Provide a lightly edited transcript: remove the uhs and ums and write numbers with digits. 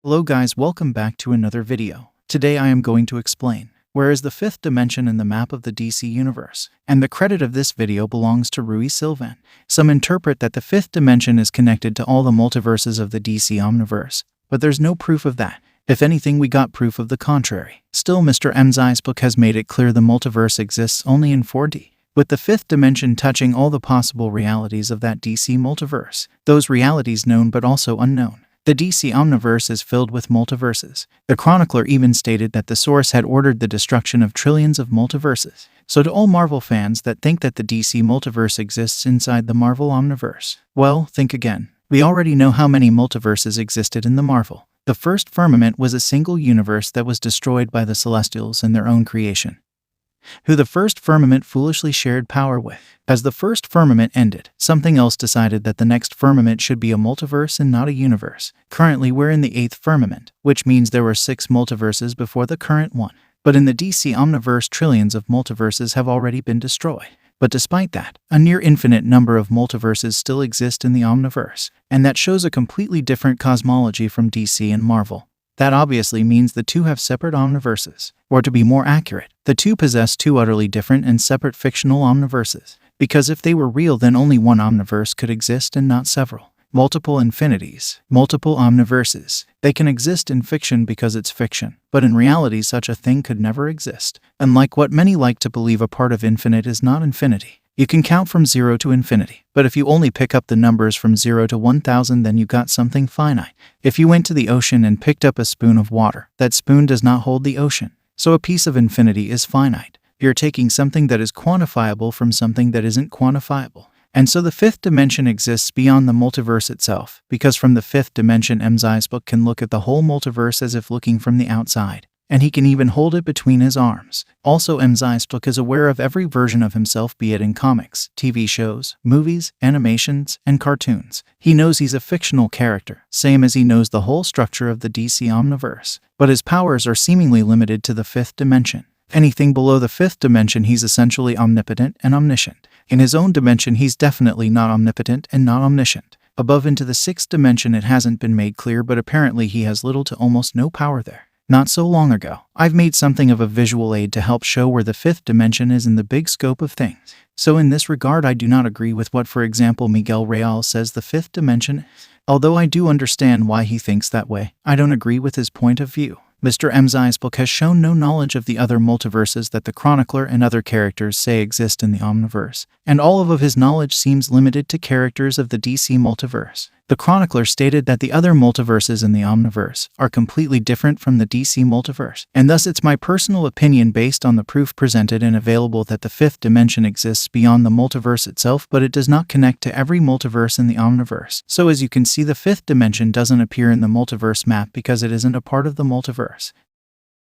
Hello guys, welcome back to another video. Today I am going to explain where is the fifth dimension in the map of the DC universe, and the credit of this video belongs to Rui Silvan. Some interpret that the fifth dimension is connected to all the multiverses of the DC Omniverse, but there's no proof of that. If anything, we got proof of the contrary. Still, Mr. M's book has made it clear the multiverse exists only in 4D, with the fifth dimension touching all the possible realities of that DC multiverse, those realities known but also unknown. The DC Omniverse is filled with multiverses. The chronicler even stated that the source had ordered the destruction of trillions of multiverses. So to all Marvel fans that think that the DC multiverse exists inside the Marvel Omniverse, well, think again. We already know how many multiverses existed in the Marvel. The first firmament was a single universe that was destroyed by the Celestials in their own creation, who the first firmament foolishly shared power with. As the first firmament ended, something else decided that the next firmament should be a multiverse and not a universe. Currently, we're in the 8th firmament, which means there were 6 multiverses before the current one. But in the DC Omniverse, trillions of multiverses have already been destroyed. But despite that, a near infinite number of multiverses still exist in the Omniverse, and that shows a completely different cosmology from DC and Marvel. That obviously means the two have separate omniverses. Or to be more accurate, the two possess two utterly different and separate fictional omniverses. Because if they were real, then only one omniverse could exist and not several. Multiple infinities, multiple omniverses. They can exist in fiction because it's fiction, but in reality such a thing could never exist. Unlike what many like to believe, a part of infinite is not infinity. You can count from 0 to infinity, but if you only pick up the numbers from 0 to 1000, then you got something finite. If you went to the ocean and picked up a spoon of water, that spoon does not hold the ocean. So a piece of infinity is finite. You're taking something that is quantifiable from something that isn't quantifiable. And so the fifth dimension exists beyond the multiverse itself, because from the fifth dimension, M's book can look at the whole multiverse as if looking from the outside. And he can even hold it between his arms. Also, M's book is aware of every version of himself, be it in comics, TV shows, movies, animations, and cartoons. He knows he's a fictional character, same as he knows the whole structure of the DC Omniverse. But his powers are seemingly limited to the fifth dimension. Anything below the fifth dimension, he's essentially omnipotent and omniscient. In his own dimension, he's definitely not omnipotent and not omniscient. Above into the sixth dimension, it hasn't been made clear, but apparently he has little to almost no power there. Not so long ago, I've made something of a visual aid to help show where the fifth dimension is in the big scope of things. So in this regard, I do not agree with what, for example, Miguel Real says the fifth dimension is. Although I do understand why he thinks that way, I don't agree with his point of view. Mr. M's book has shown no knowledge of the other multiverses that the chronicler and other characters say exist in the Omniverse, and all of his knowledge seems limited to characters of the DC multiverse. The chronicler stated that the other multiverses in the Omniverse are completely different from the DC multiverse, and thus it's my personal opinion based on the proof presented and available that the fifth dimension exists beyond the multiverse itself, but it does not connect to every multiverse in the Omniverse. So as you can see, the fifth dimension doesn't appear in the multiverse map because it isn't a part of the multiverse.